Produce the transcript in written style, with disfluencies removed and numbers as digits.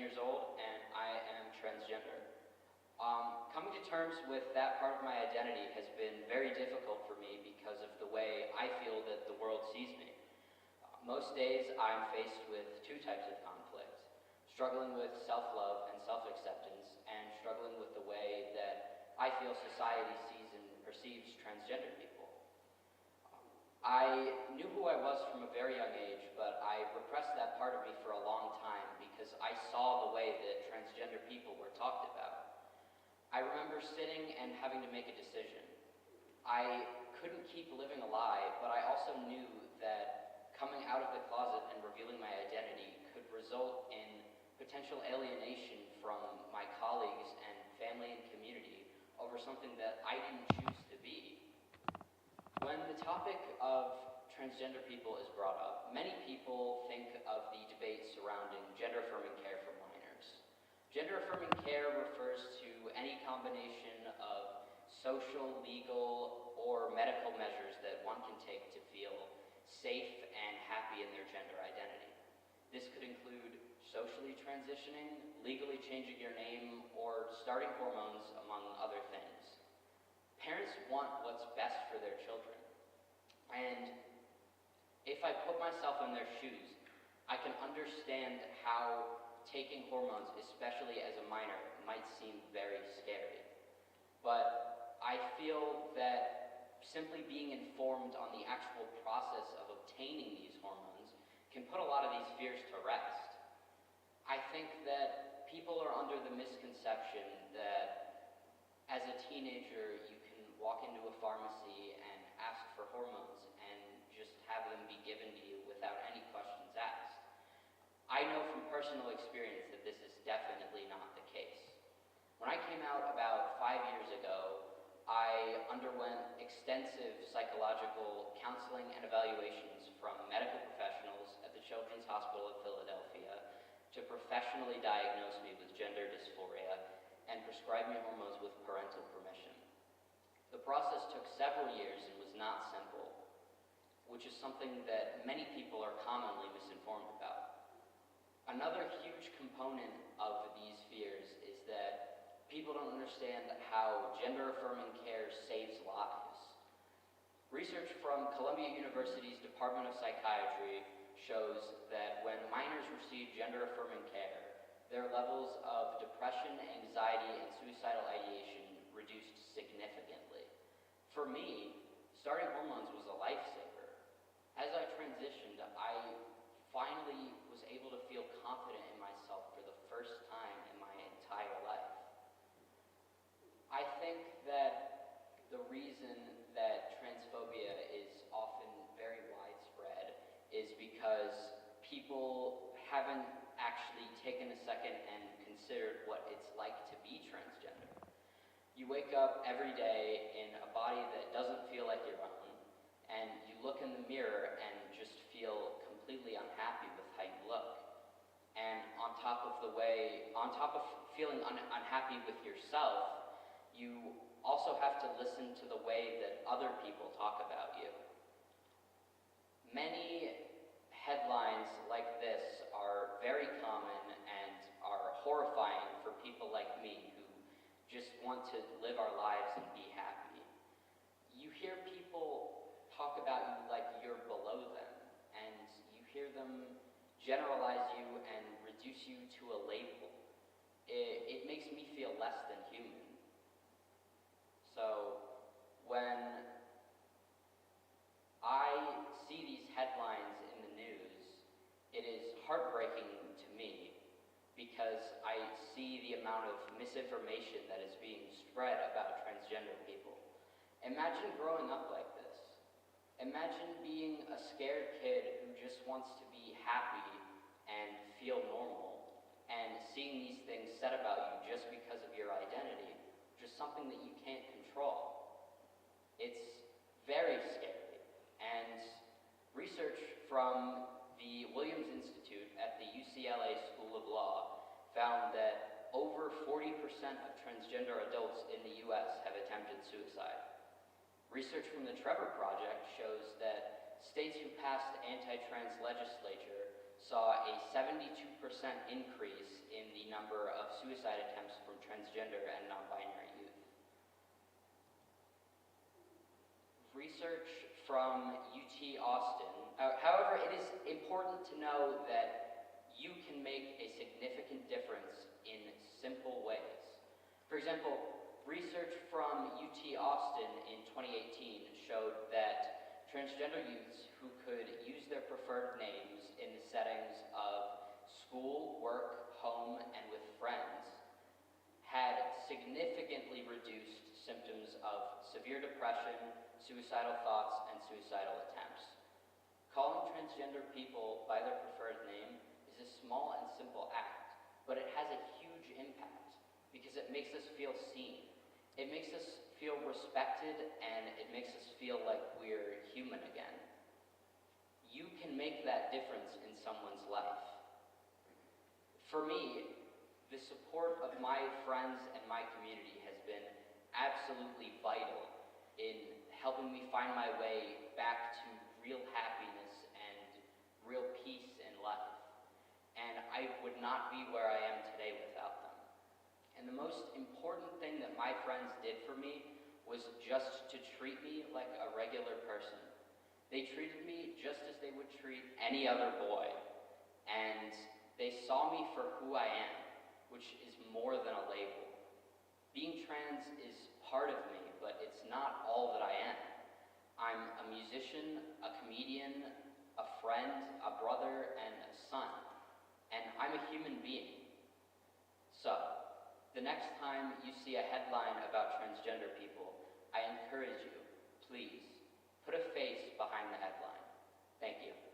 years old, and I am transgender. Coming to terms with that part of my identity has been very difficult for me because of the way I feel that the world sees me. Most days I'm faced with two types of conflict: struggling with self-love and self-acceptance, and struggling with the way that I feel society sees and perceives transgender people. I knew who I was from a very young age, but I repressed that part of me for a long time because I saw the way that transgender people were talked about. I remember sitting and having to make a decision. I couldn't keep living a lie, but I also knew that coming out of the closet and revealing my identity could result in potential alienation from my colleagues and family and community over something that I didn't choose to be. When the topic of transgender people is brought up, many people think of the debate surrounding gender-affirming care for minors. Gender-affirming care refers to any combination of social, legal, or medical measures that one can take to feel safe and happy in their gender identity. This could include socially transitioning, legally changing your name, or starting hormones, among other things. Parents want what's best for their children. And if I put myself in their shoes, I can understand how taking hormones, especially as a minor, might seem very scary. But I feel that simply being informed on the actual process of obtaining these hormones can put a lot of these fears to rest. I think that people are under the misconception that as a teenager you can walk into a pharmacy and ask for hormones and just have them be given to you without any questions asked. I know from personal experience that this is definitely not the case. When I came out about 5 years ago, I underwent extensive psychological counseling and evaluations from medical professionals at the Children's Hospital of Philadelphia to professionally diagnose me with gender dysphoria and prescribe me hormones with parental permission. The process took several years and was not simple, which is something that many people are commonly misinformed about. Another huge component of these fears is that people don't understand how gender-affirming care saves lives. Research from Columbia University's Department of Psychiatry shows that when minors receive gender-affirming care, their levels of depression, anxiety, and suicidal ideation reduced significantly. For me, starting hormones was a lifesaver. As I transitioned, I finally was able to feel confident in myself for the first time in my entire life. I think that the reason that transphobia is often very widespread is because people haven't actually taken a second and considered what it's like to be transgender. You wake up every day in a body that doesn't feel like your own, and you look in the mirror and just feel completely unhappy with how you look. And on top of feeling unhappy with yourself, you also have to listen to the way that other people talk about you. Many headlines like this are very common and are horrifying for people like me who just want to live our lives and be happy. You hear people talk about you like you're below them, and you hear them generalize you and reduce you to a label. It makes me feel less than human. So when I see these headlines in the news, it is heartbreaking to me because I see the amount of misinformation that is being spread about transgender people. Imagine growing up like this. Imagine being a scared kid who just wants to be happy and feel normal, and seeing these things said about you just because of your identity, which is something that you can't control. It's very scary. And research from the Williams Institute at the UCLA School of Law found that over 40% of transgender adults in the US have attempted suicide. Research from the Trevor Project shows that states who passed anti-trans legislature saw a 72% increase in the number of suicide attempts from transgender and non-binary youth. Research from UT Austin, however, it is important to know that you can make a significant difference in simple ways. For example, research from UT Austin in 2018 showed that transgender youths who could use their preferred names in the settings of school, work, home, and with friends had significantly reduced symptoms of severe depression, suicidal thoughts, and suicidal attempts. Calling transgender people by their preferred name is a small and simple act, but it has a huge impact because it makes us feel seen. It makes us feel respected, and it makes us feel like we're human again. You can make that difference in someone's life. For me, the support of my friends and my community has been absolutely vital in helping me find my way back to real happiness and real peace in life. And I would not be where I am today without them. And the most important thing that my friends did for me was just to treat me like a regular person. They treated me just as they would treat any other boy. And they saw me for who I am, which is more than a label. Being trans is part of me, but it's not all that I am. I'm a musician, a comedian, a friend, a brother, and a son. And I'm a human being. So, the next time you see a headline about transgender people, I encourage you, please, put a face behind the headline. Thank you.